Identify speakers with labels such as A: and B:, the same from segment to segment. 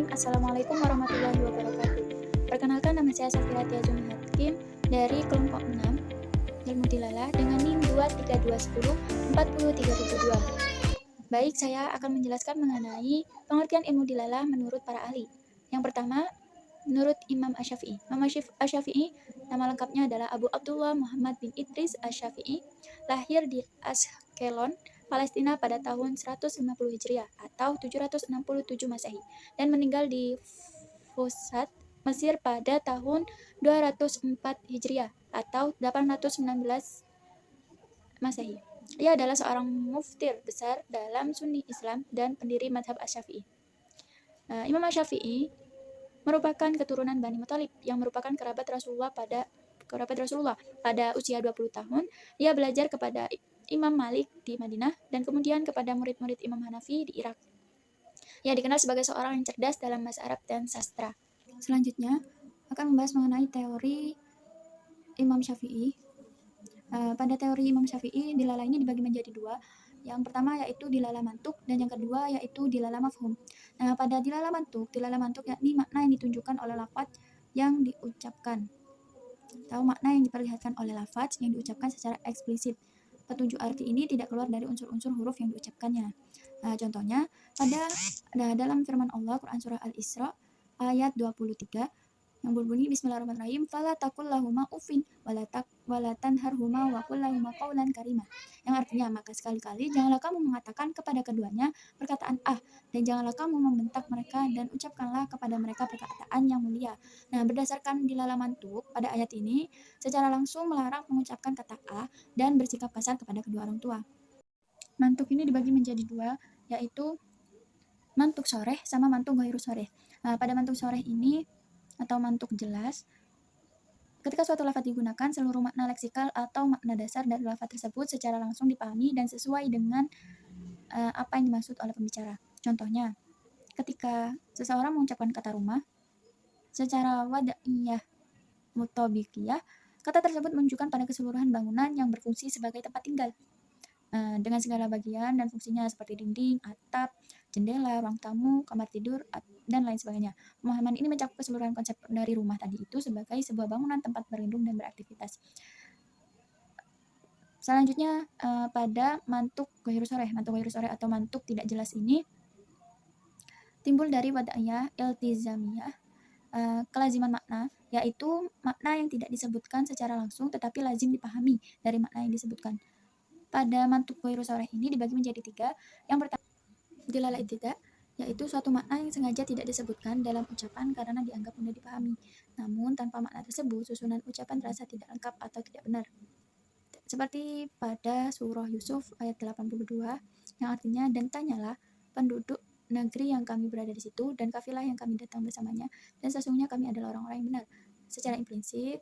A: Bismillahirrahmanirrahim. Assalamualaikum warahmatullahi wabarakatuh. Perkenalkan, nama saya Safiratia Juni Hakim dari kelompok 6 Ilmu Dilalah dengan NIM 23210403002. Baik, saya akan menjelaskan mengenai pengertian ilmu dilalah menurut para ahli. Yang pertama, menurut Imam Asy-Syafi'i. Imam Asy-Syafi'i nama lengkapnya adalah Abu Abdullah Muhammad bin Idris Asy-Syafi'i, lahir di Ashkelon, Palestina pada tahun 150 Hijriah atau 767 Masehi dan meninggal di Fushat, Mesir pada tahun 204 Hijriah atau 819 Masehi. Ia adalah seorang muftir besar dalam Sunni Islam dan pendiri mazhab Asy-Syafi'i. Imam Asy-Syafi'i merupakan keturunan Bani Muthalib yang merupakan kerabat Rasulullah pada usia 20 tahun. Ia belajar kepada Imam Malik di Madinah dan kemudian kepada murid-murid Imam Hanafi di Irak. Ia dikenal sebagai seorang yang cerdas dalam bahasa Arab dan sastra. Selanjutnya akan membahas mengenai teori Imam Syafi'i. Pada teori Imam Syafi'i, dilalah ini dibagi menjadi dua. Yang pertama yaitu dilalah mantuk dan yang kedua yaitu dilalah mafhum. Nah, pada dilalah mantuk yakni makna yang ditunjukkan oleh lafaz yang diucapkan atau makna yang diperlihatkan oleh lafaz yang diucapkan secara eksplisit. Petunjuk arti ini tidak keluar dari unsur-unsur huruf yang diucapkannya. Contohnya dalam firman Allah Quran surah Al-Isra ayat 23 yang berbunyi Bismillahirrahmanirrahim, fala taqul lahuma uffin wala tanharhuma wa qul lahuma qawlan karima, yang artinya maka sekali-kali janganlah kamu mengatakan kepada keduanya perkataan dan janganlah kamu membentak mereka dan ucapkanlah kepada mereka perkataan yang mulia. Nah, berdasarkan dilalah mantuk pada ayat ini secara langsung melarang mengucapkan kata dan bersikap kasar kepada kedua orang tua. Mantuk ini dibagi menjadi dua, yaitu mantuk soreh sama mantuk ghairu soreh. Pada mantuk soreh ini atau mantuk jelas, ketika suatu lafaz digunakan, seluruh makna leksikal atau makna dasar dari lafaz tersebut secara langsung dipahami dan sesuai dengan apa yang dimaksud oleh pembicara. Contohnya, ketika seseorang mengucapkan kata rumah, secara wada'iyah mutabikiyah, kata tersebut menunjukkan pada keseluruhan bangunan yang berfungsi sebagai tempat tinggal, dengan segala bagian dan fungsinya seperti dinding, atap, jendela, ruang tamu, kamar tidur, dan lain sebagainya. Pemahaman ini mencakup keseluruhan konsep dari rumah tadi itu sebagai sebuah bangunan tempat berlindung dan beraktivitas. Selanjutnya pada mantuk ghairu soreh atau mantuk tidak jelas ini timbul dari wada'iyah iltizamiyah, kelaziman makna, yaitu makna yang tidak disebutkan secara langsung tetapi lazim dipahami dari makna yang disebutkan. Pada mantuk ghairu soreh ini dibagi menjadi tiga. Yang pertama, dilalah tidak, yaitu suatu makna yang sengaja tidak disebutkan dalam ucapan karena dianggap mudah dipahami. Namun tanpa makna tersebut, susunan ucapan terasa tidak lengkap atau tidak benar. Seperti pada surah Yusuf ayat 82 yang artinya, dan tanyalah penduduk negeri yang kami berada di situ dan kafilah yang kami datang bersamanya, dan sesungguhnya kami adalah orang-orang yang benar. Secara implisit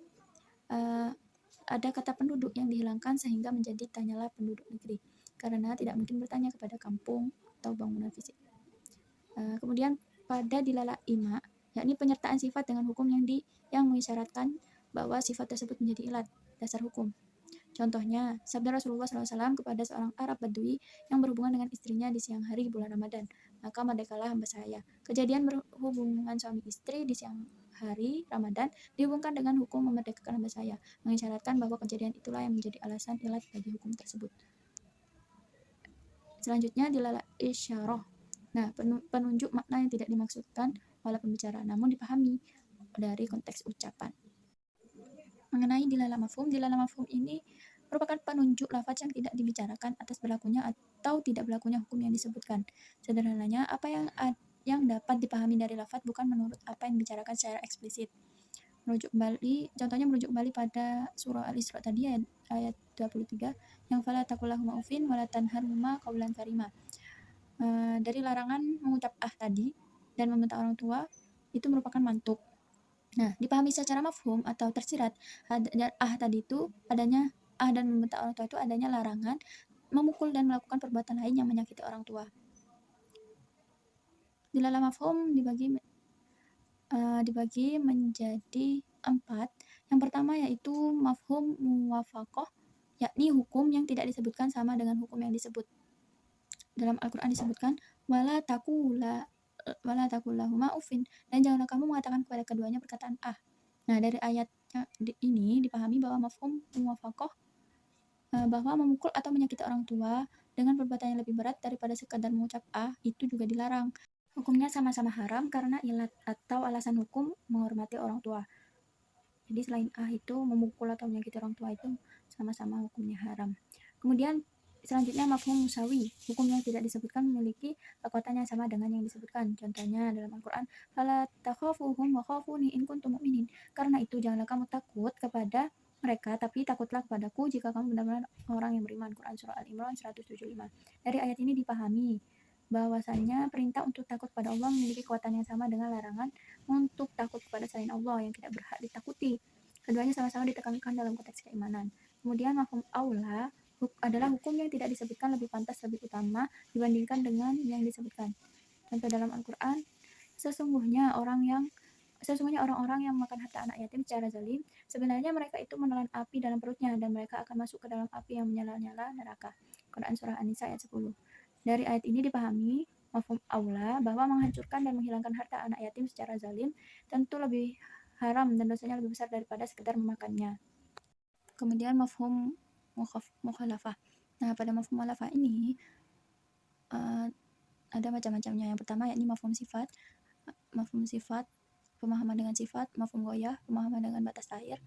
A: ada kata penduduk yang dihilangkan sehingga menjadi tanyalah penduduk negeri, karena tidak mungkin bertanya kepada kampung atau bangunan fisik. Kemudian pada dilalah ima, yakni penyertaan sifat dengan hukum yang mengisyaratkan bahwa sifat tersebut menjadi ilat dasar hukum. Contohnya, sabda Rasulullah SAW kepada seorang Arab Badui yang berhubungan dengan istrinya di siang hari bulan Ramadan, maka merdekalah hamba saya. Kejadian berhubungan suami istri di siang hari Ramadan dihubungkan dengan hukum memerdekakan hamba saya, mengisyaratkan bahwa kejadian itulah yang menjadi alasan ilat bagi hukum tersebut. Selanjutnya dilalah isyarah. Nah, penunjuk makna yang tidak dimaksudkan oleh pembicara namun dipahami dari konteks ucapan. Mengenai dilalah mafhum ini merupakan penunjuk lafaz yang tidak dibicarakan atas berlakunya atau tidak berlakunya hukum yang disebutkan. Sederhananya, apa yang dapat dipahami dari lafaz bukan menurut apa yang dibicarakan secara eksplisit. Contohnya merujuk kembali pada surah Al-Isra tadi ayat 23 yang fala taqulahuma ufin wala tanharhuma qaulan karima. Dari larangan mengucap tadi dan membentak orang tua itu merupakan mantuk. Nah, dipahami secara mafhum atau tersirat tadi itu adanya dan membentak orang tua itu adanya larangan memukul dan melakukan perbuatan lain yang menyakiti orang tua. Dilalah mafhum dibagi menjadi 4. Yang pertama yaitu mafhum muwafaqah, yakni hukum yang tidak disebutkan sama dengan hukum yang disebut. Dalam Al-Quran disebutkan wala taqula wala taqul lahuma uffin, dan janganlah kamu mengatakan kepada keduanya perkataan ah. Nah, dari ayatnya ini dipahami bahwa mafhum muwafaqah, bahwa memukul atau menyakiti orang tua dengan perbuatan yang lebih berat daripada sekadar mengucap ah itu juga dilarang. Hukumnya sama-sama haram karena ilat atau alasan hukum menghormati orang tua. Jadi selain ah itu memukul atau menyakiti orang tua itu sama-sama hukumnya haram. Kemudian selanjutnya mafhum musawi, hukum yang tidak disebutkan memiliki kekuatan yang sama dengan yang disebutkan. Contohnya dalam Al-Qur'an, fala takhafuhum wa khafuni in kuntum mu'minin. Karena itu janganlah kamu takut kepada mereka, tapi takutlah kepadaku jika kamu benar-benar orang yang beriman. Quran Surah Al-Imran 175. Dari ayat ini dipahami bahwasanya perintah untuk takut pada Allah memiliki kekuatan yang sama dengan larangan untuk takut kepada selain Allah yang tidak berhak ditakuti. Keduanya sama-sama ditekankan dalam konteks keimanan. Kemudian mafhum aula adalah hukum yang tidak disebutkan lebih pantas, lebih utama dibandingkan dengan yang disebutkan. Contoh dalam Al-Quran, sesungguhnya orang-orang yang memakan harta anak yatim secara zalim, sebenarnya mereka itu menelan api dalam perutnya dan mereka akan masuk ke dalam api yang menyala-nyala neraka. Quran Surah An-Nisa ayat 10. Dari ayat ini dipahami mafhum aula bahwa menghancurkan dan menghilangkan harta anak yatim secara zalim tentu lebih haram dan dosanya lebih besar daripada sekedar memakannya. Kemudian mafhum mukhalafah. Nah, pada mafhum mukhalafah ini ada macam-macamnya. Yang pertama yakni mafhum sifat, pemahaman dengan sifat, mafhum ghoyah, pemahaman dengan batas akhir,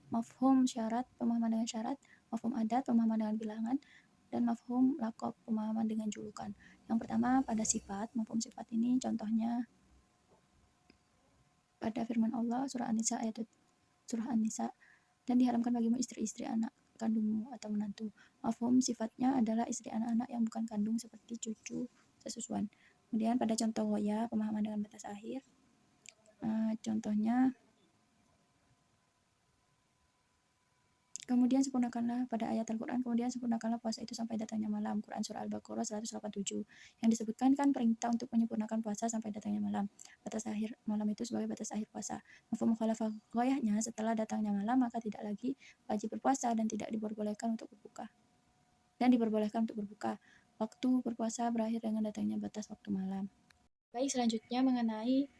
A: mafhum syarat, pemahaman dengan syarat, mafhum adat, pemahaman dengan bilangan, dan mafhum laqab, pemahaman dengan julukan. Yang pertama pada sifat, mafhum sifat ini contohnya pada firman Allah surah An-Nisa, dan diharamkan bagimu istri-istri anak kandungmu atau menantu. Mafhum sifatnya adalah istri anak-anak yang bukan kandung seperti cucu sesusuan. Kemudian pada contoh ghoyah, pemahaman dengan batas akhir, contohnya kemudian sempurnakanlah pada ayat Al-Quran, kemudian sempurnakanlah puasa itu sampai datangnya malam. Quran Surah Al-Baqarah 187. Yang disebutkan kan perintah untuk menyempurnakan puasa sampai datangnya malam. Batas akhir malam itu sebagai batas akhir puasa. Mafhum mukhalafah ghoyahnya, setelah datangnya malam maka tidak lagi wajib berpuasa dan tidak diperbolehkan untuk berbuka. Waktu berpuasa berakhir dengan datangnya batas waktu malam. Baik, selanjutnya mengenai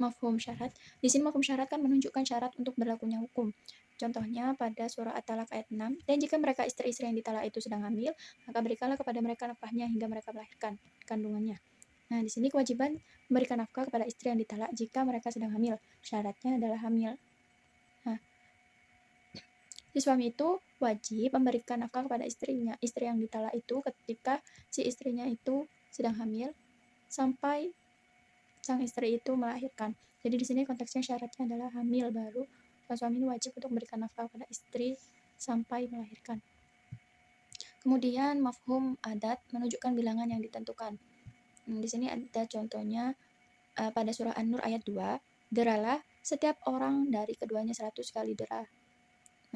A: mafhum syarat. Di sini mafhum syarat kan menunjukkan syarat untuk berlakunya hukum. Contohnya pada surah At-Talaq ayat 6, dan jika mereka istri-istri yang ditalak itu sedang hamil, maka berikanlah kepada mereka nafkahnya hingga mereka melahirkan kandungannya. Nah, di sini kewajiban memberikan nafkah kepada istri yang ditalak jika mereka sedang hamil. Syaratnya adalah hamil. Nah, si suami itu wajib memberikan nafkah kepada istrinya, istri yang ditalak itu ketika si istrinya itu sedang hamil sampai sang istri itu melahirkan. Jadi di sini konteksnya syaratnya adalah hamil, baru suami ini wajib untuk memberikan nafkah pada istri sampai melahirkan. Kemudian mafhum adat menunjukkan bilangan yang ditentukan. Di sini ada contohnya pada surah An-Nur ayat 2, deralah setiap orang dari keduanya 100 kali dera.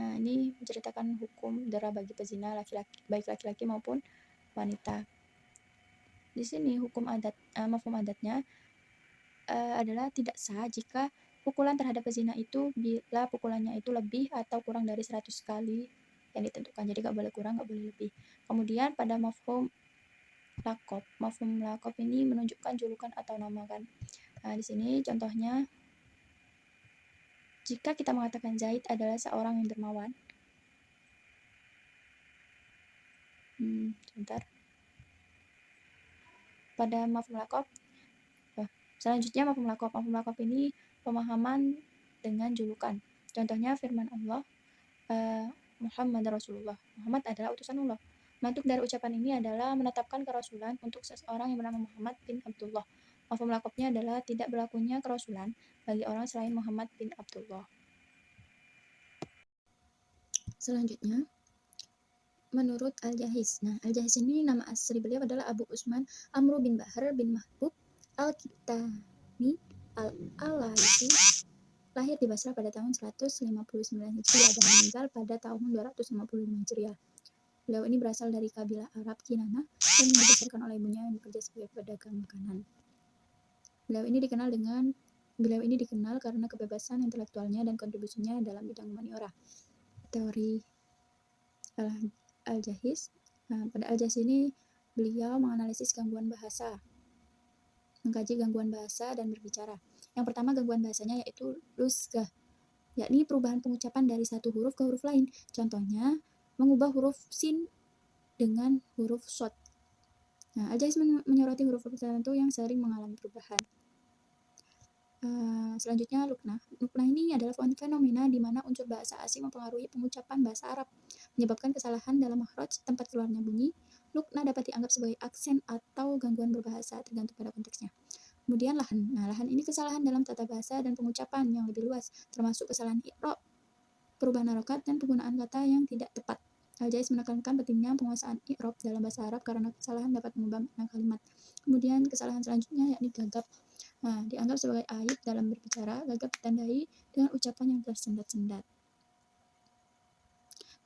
A: Nah, ini menceritakan hukum dera bagi pezina laki-laki, baik laki-laki maupun wanita. Di sini hukum adat, mafhum adatnya adalah tidak sah jika pukulan terhadap pezina itu bila pukulannya itu lebih atau kurang dari 100 kali yang ditentukan. Jadi nggak boleh kurang, nggak boleh lebih. Kemudian pada mafhum lakob ini menunjukkan julukan atau nama kan. Nah, di sini contohnya jika kita mengatakan Zaid adalah seorang yang dermawan. Sebentar. Pada mafhum lakob, selanjutnya mafhum lakob ini pemahaman dengan julukan. Contohnya firman Allah, Muhammad Rasulullah. Muhammad adalah utusan Allah. Mantuk dari ucapan ini adalah menetapkan kerasulan untuk seseorang yang bernama Muhammad bin Abdullah. Mafhum lakopnya adalah tidak berlakunya kerasulan bagi orang selain Muhammad bin Abdullah. Selanjutnya, menurut Al-Jahiz. Nah, Al-Jahiz ini nama asli beliau adalah Abu Usman Amru bin Bahar bin Mahbub Al-Kitani Al-Alaisi. Lahir di Basra pada tahun 159 Hijriah dan meninggal pada tahun 255 Hijriah. Beliau ini berasal dari kabilah Arab Kinana dan dibesarkan oleh ibunya yang bekerja sebagai pedagang makanan. Beliau ini dikenal karena kebebasan intelektualnya dan kontribusinya dalam bidang humaniora. Teori Al-Jahiz. Pada Al-Jahiz ini beliau menganalisis gangguan bahasa. mengkaji gangguan bahasa dan berbicara. Yang pertama gangguan bahasanya yaitu lusghah, yakni perubahan pengucapan dari satu huruf ke huruf lain. Contohnya, mengubah huruf sin dengan huruf shod. Nah, Al-Jaiz menyoroti huruf-huruf tertentu yang sering mengalami perubahan. Selanjutnya luknah. Luknah ini adalah fenomena di mana unsur bahasa asing mempengaruhi pengucapan bahasa Arab, menyebabkan kesalahan dalam makhraj tempat keluarnya bunyi. Luknah dapat dianggap sebagai aksen atau gangguan berbahasa tergantung pada konteksnya. Kemudian lahan. Nah, lahan ini kesalahan dalam tata bahasa dan pengucapan yang lebih luas, termasuk kesalahan i'rab, perubahan harokat, dan penggunaan kata yang tidak tepat. Al-Jaiz menekankan pentingnya penguasaan i'rab dalam bahasa Arab karena kesalahan dapat mengubah makna kalimat. Kemudian kesalahan selanjutnya yakni gagap. Nah, dianggap sebagai aib dalam berbicara, gagap ditandai dengan ucapan yang tersendat-sendat.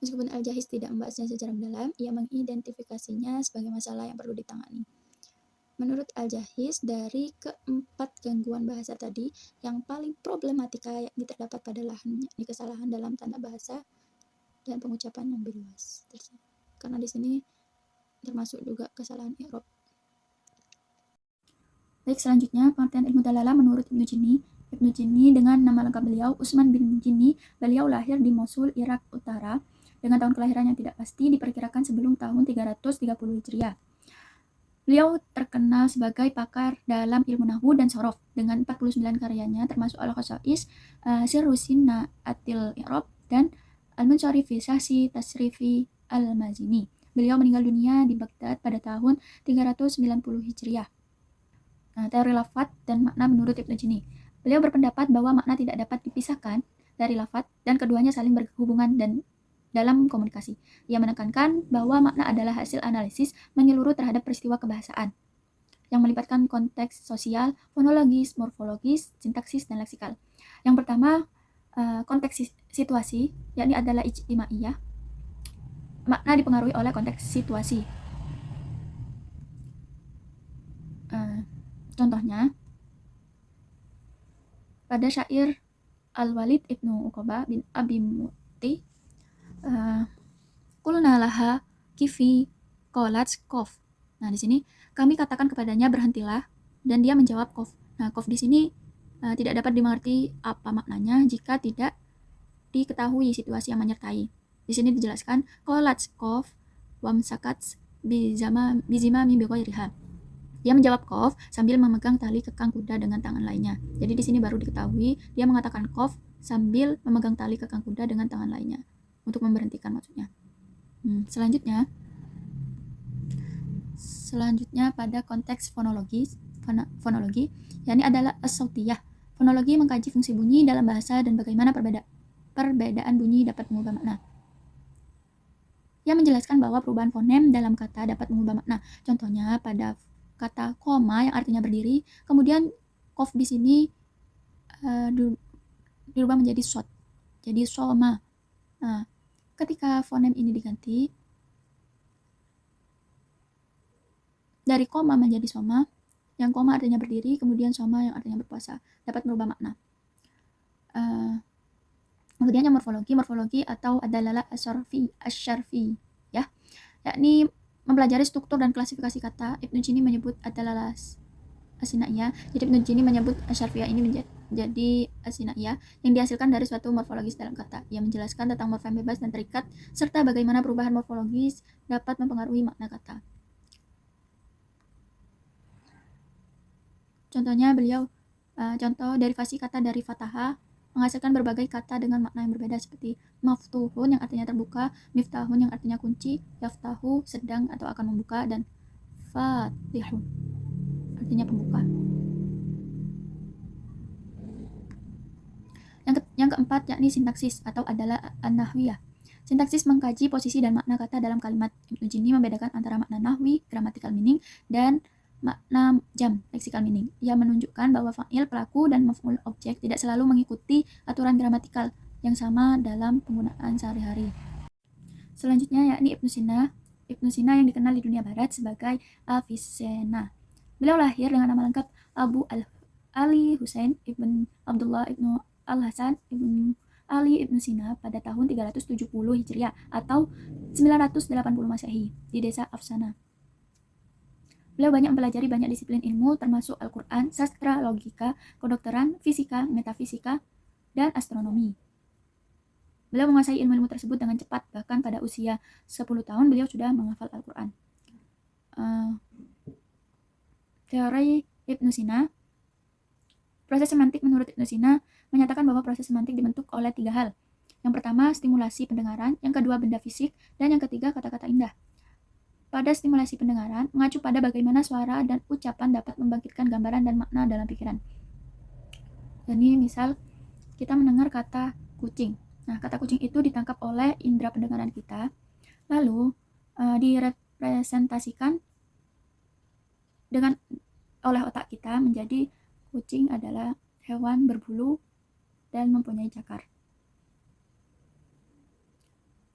A: Meskipun Al-Jaiz tidak membahasnya secara mendalam, ia mengidentifikasinya sebagai masalah yang perlu ditangani. Menurut Al-Jaiz, dari keempat gangguan bahasa tadi, yang paling problematika yakni terdapat pada lahan, yakni kesalahan dalam tanda bahasa dan pengucapan yang lebih luas. Karena di sini termasuk juga kesalahan i'rab. Baik, selanjutnya pengertian ilmu dalalah menurut Ibnu Jinni. Ibnu Jinni dengan nama lengkap beliau Utsman bin Jinni. Beliau lahir di Mosul, Irak Utara dengan tahun kelahiran yang tidak pasti, diperkirakan sebelum tahun 330 Hijriah. Beliau terkenal sebagai pakar dalam ilmu nahwu dan shorof dengan 49 karyanya termasuk Al-Khosais, Sirrusin Na'atil I'rab, dan Al-Munsharif fi Sahsi Tasrifi Al-Mazini. Beliau meninggal dunia di Baghdad pada tahun 390 Hijriah. Teori lafadz dan makna menurut Ibnu Jinni. Beliau berpendapat bahwa makna tidak dapat dipisahkan dari lafadz dan keduanya saling berhubungan dan dalam komunikasi. Ia menekankan bahwa makna adalah hasil analisis menyeluruh terhadap peristiwa kebahasaan yang melibatkan konteks sosial, fonologis, morfologis, sintaksis, dan leksikal. Yang pertama, konteks situasi, yakni adalah ijtimaiyah. Makna dipengaruhi oleh konteks situasi. Contohnya, pada syair Al-Walid Ibnu Uqbah bin Abi Mu'ti, Qulna laha kifi qalat qaf. Nah, di sini kami katakan kepadanya berhentilah dan dia menjawab qaf. Nah, qaf di sini tidak dapat dimengerti apa maknanya jika tidak diketahui situasi yang menyertai. Di sini dijelaskan qalat qaf wamsakat bizimami bighairiha. Dia menjawab qaf sambil memegang tali kekang kuda dengan tangan lainnya. Jadi di sini baru diketahui dia mengatakan qaf sambil memegang tali kekang kuda dengan tangan lainnya untuk memberhentikan maksudnya. Selanjutnya pada konteks fonologi, yakni adalah as-sautiyah. Fonologi mengkaji fungsi bunyi dalam bahasa dan bagaimana perbedaan bunyi dapat mengubah makna. Ia menjelaskan bahwa perubahan fonem dalam kata dapat mengubah makna. Contohnya pada kata koma yang artinya berdiri, kemudian qaf di sini dirubah menjadi shod, jadi soma. Nah, ketika fonem ini diganti dari koma menjadi soma, yang koma artinya berdiri, kemudian soma yang artinya berpuasa, dapat merubah makna. Kemudian yang morfologi atau adalah asyarfi, ya, yakni mempelajari struktur dan klasifikasi kata. Ibnu Jinni menyebut adalah asinaiyah. Jadi Ibnu Jinni menyebut asyarfiyah ini menjadi asinaiyah yang dihasilkan dari suatu morfologis dalam kata. Ia menjelaskan tentang morfem bebas dan terikat serta bagaimana perubahan morfologis dapat mempengaruhi makna kata. Contohnya contoh derivasi kata dari fataha menghasilkan berbagai kata dengan makna yang berbeda seperti maftuhun yang artinya terbuka, miftahun yang artinya kunci, yaftahu sedang atau akan membuka, dan fatihun artinya pembuka. Yang keempat yakni sintaksis atau adalah an-nahwiyah. Sintaksis mengkaji posisi dan makna kata dalam kalimat. Ibnu Jinni membedakan antara makna nahwi, grammatical meaning, dan makna jam, lexical meaning. Ia menunjukkan bahwa fa'il, pelaku, dan maf'ul, objek tidak selalu mengikuti aturan gramatikal yang sama dalam penggunaan sehari-hari. Selanjutnya yakni Ibnu Sina. Ibnu Sina yang dikenal di dunia barat sebagai Avicenna. Beliau lahir dengan nama lengkap Abu Ali Husain ibn Abdullah ibnu Al-Hasan ibn Ali ibnu Sina pada tahun 370 Hijriah atau 980 Masehi di desa Afsana. Beliau banyak mempelajari banyak disiplin ilmu termasuk Al-Quran, sastra, logika, kedokteran, fisika, metafisika, dan astronomi. Beliau menguasai ilmu-ilmu tersebut dengan cepat, bahkan pada usia 10 tahun beliau sudah menghafal Al-Quran. Teori Ibnu Sina. Proses semantik menurut Ibnu Sina menyatakan bahwa proses semantik dibentuk oleh 3 hal. Yang pertama, stimulasi pendengaran, yang kedua, benda fisik, dan yang ketiga, kata-kata indah. Pada stimulasi pendengaran, mengacu pada bagaimana suara dan ucapan dapat membangkitkan gambaran dan makna dalam pikiran. Jadi, misal kita mendengar kata kucing. Nah, kata kucing itu ditangkap oleh indera pendengaran kita, lalu direpresentasikan oleh otak kita menjadi kucing adalah hewan berbulu dan mempunyai cakar.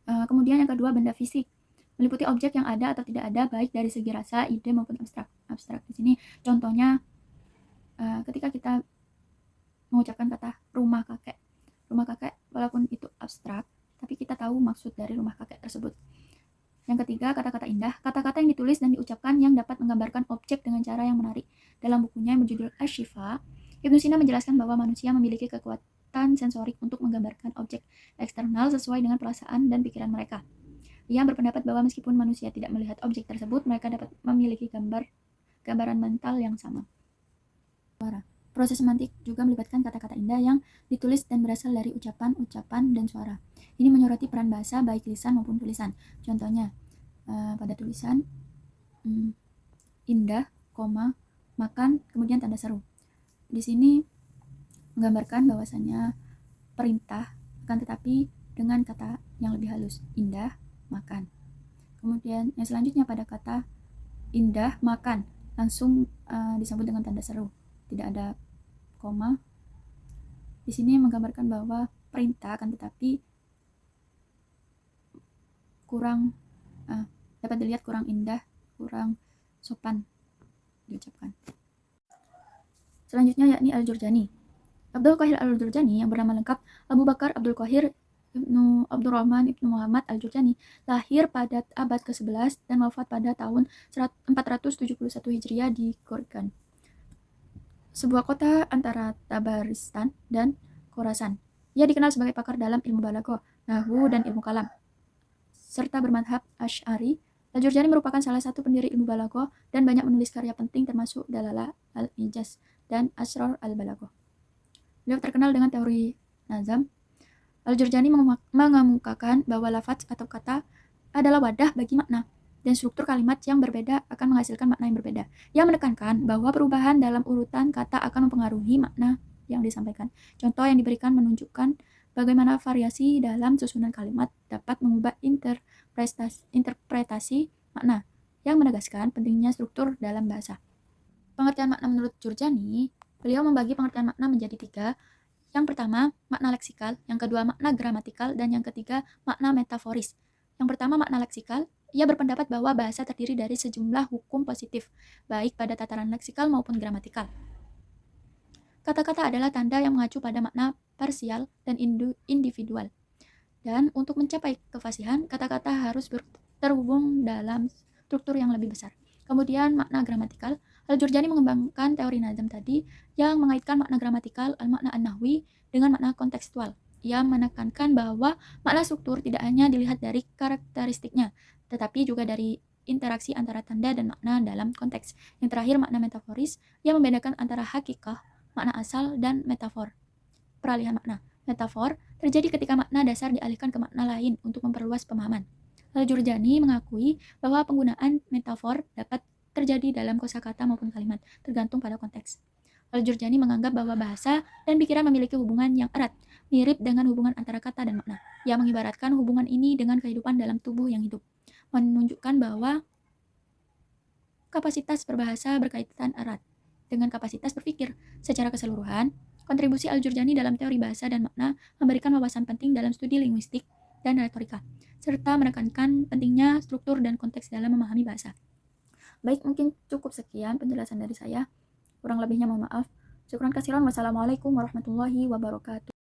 A: Kemudian yang kedua, benda fisik, meliputi objek yang ada atau tidak ada, baik dari segi rasa, ide maupun abstrak. Di sini contohnya ketika kita mengucapkan kata rumah kakek walaupun itu abstrak, tapi kita tahu maksud dari rumah kakek tersebut. Yang ketiga, kata-kata indah, kata-kata yang ditulis dan diucapkan yang dapat menggambarkan objek dengan cara yang menarik. Dalam bukunya yang berjudul Asy-Syifa, Ibnu Sina menjelaskan bahwa manusia memiliki kekuatan sensorik untuk menggambarkan objek eksternal sesuai dengan perasaan dan pikiran mereka. Ia berpendapat bahwa meskipun manusia tidak melihat objek tersebut, mereka dapat memiliki gambaran mental yang sama. Suara. Proses semantik juga melibatkan kata-kata indah yang ditulis dan berasal dari ucapan, dan suara. Ini menyoroti peran bahasa baik lisan maupun tulisan. Contohnya, pada tulisan indah, makan, kemudian tanda seru. Di sini menggambarkan bahwasanya perintah, akan tetapi dengan kata yang lebih halus, indah, makan. Kemudian yang selanjutnya pada kata indah, makan, langsung disambut dengan tanda seru, tidak ada koma. Di sini menggambarkan bahwa perintah akan tetapi kurang dapat dilihat kurang indah, kurang sopan diucapkan. Selanjutnya yakni Al-Jurjani. Abdul Qahir Al-Jurjani yang bernama lengkap Abu Bakar Abdul Qahir Ibnu Abdurrahman Ibnu Muhammad Al-Jurjani lahir pada abad ke-11 dan wafat pada tahun 471 Hijriah di Gorgan, sebuah kota antara Tabaristan dan Khorasan. Ia dikenal sebagai pakar dalam ilmu balaghah, nahwu, dan ilmu kalam, serta bermadhab Asy'ari. Al-Jurjani merupakan salah satu pendiri ilmu balaghah dan banyak menulis karya penting termasuk Dalalah al-Ijaz dan Asrar al-Balaghah. Beliau terkenal dengan teori nazam. Al-Jurjani mengemukakan bahwa lafaz atau kata adalah wadah bagi makna, dan struktur kalimat yang berbeda akan menghasilkan makna yang berbeda. Ia menekankan bahwa perubahan dalam urutan kata akan mempengaruhi makna yang disampaikan. Contoh yang diberikan menunjukkan bagaimana variasi dalam susunan kalimat dapat mengubah interpretasi makna, yang menegaskan pentingnya struktur dalam bahasa. Pengertian makna menurut Jurjani, beliau membagi pengertian makna menjadi 3. Yang pertama, makna leksikal, yang kedua makna gramatikal, dan yang ketiga makna metaforis. Yang pertama, makna leksikal. Ia berpendapat bahwa bahasa terdiri dari sejumlah hukum positif, baik pada tataran leksikal maupun gramatikal. Kata-kata adalah tanda yang mengacu pada makna parsial dan individual. Dan untuk mencapai kefasihan, kata-kata harus terhubung dalam struktur yang lebih besar. Kemudian makna gramatikal. Al-Jurjani mengembangkan teori nazam tadi yang mengaitkan makna gramatikal, al-makna an-nahwi, dengan makna kontekstual. Ia menekankan bahwa makna struktur tidak hanya dilihat dari karakteristiknya, tetapi juga dari interaksi antara tanda dan makna dalam konteks. Yang terakhir, makna metaforis, yang membedakan antara hakikah, makna asal, dan metafor, peralihan makna. Metafor terjadi ketika makna dasar dialihkan ke makna lain untuk memperluas pemahaman. Al-Jurjani mengakui bahwa penggunaan metafor dapat terjadi dalam kosakata maupun kalimat, tergantung pada konteks. Al-Jurjani menganggap bahwa bahasa dan pikiran memiliki hubungan yang erat, mirip dengan hubungan antara kata dan makna. Ia mengibaratkan hubungan ini dengan kehidupan dalam tubuh yang hidup, menunjukkan bahwa kapasitas berbahasa berkaitan erat dengan kapasitas berpikir. Secara keseluruhan, kontribusi Al-Jurjani dalam teori bahasa dan makna memberikan wawasan penting dalam studi linguistik dan retorika, serta menekankan pentingnya struktur dan konteks dalam memahami bahasa. Baik, mungkin cukup sekian penjelasan dari saya. Kurang lebihnya mohon maaf. Syukran kasiran. Wassalamualaikum warahmatullahi wabarakatuh.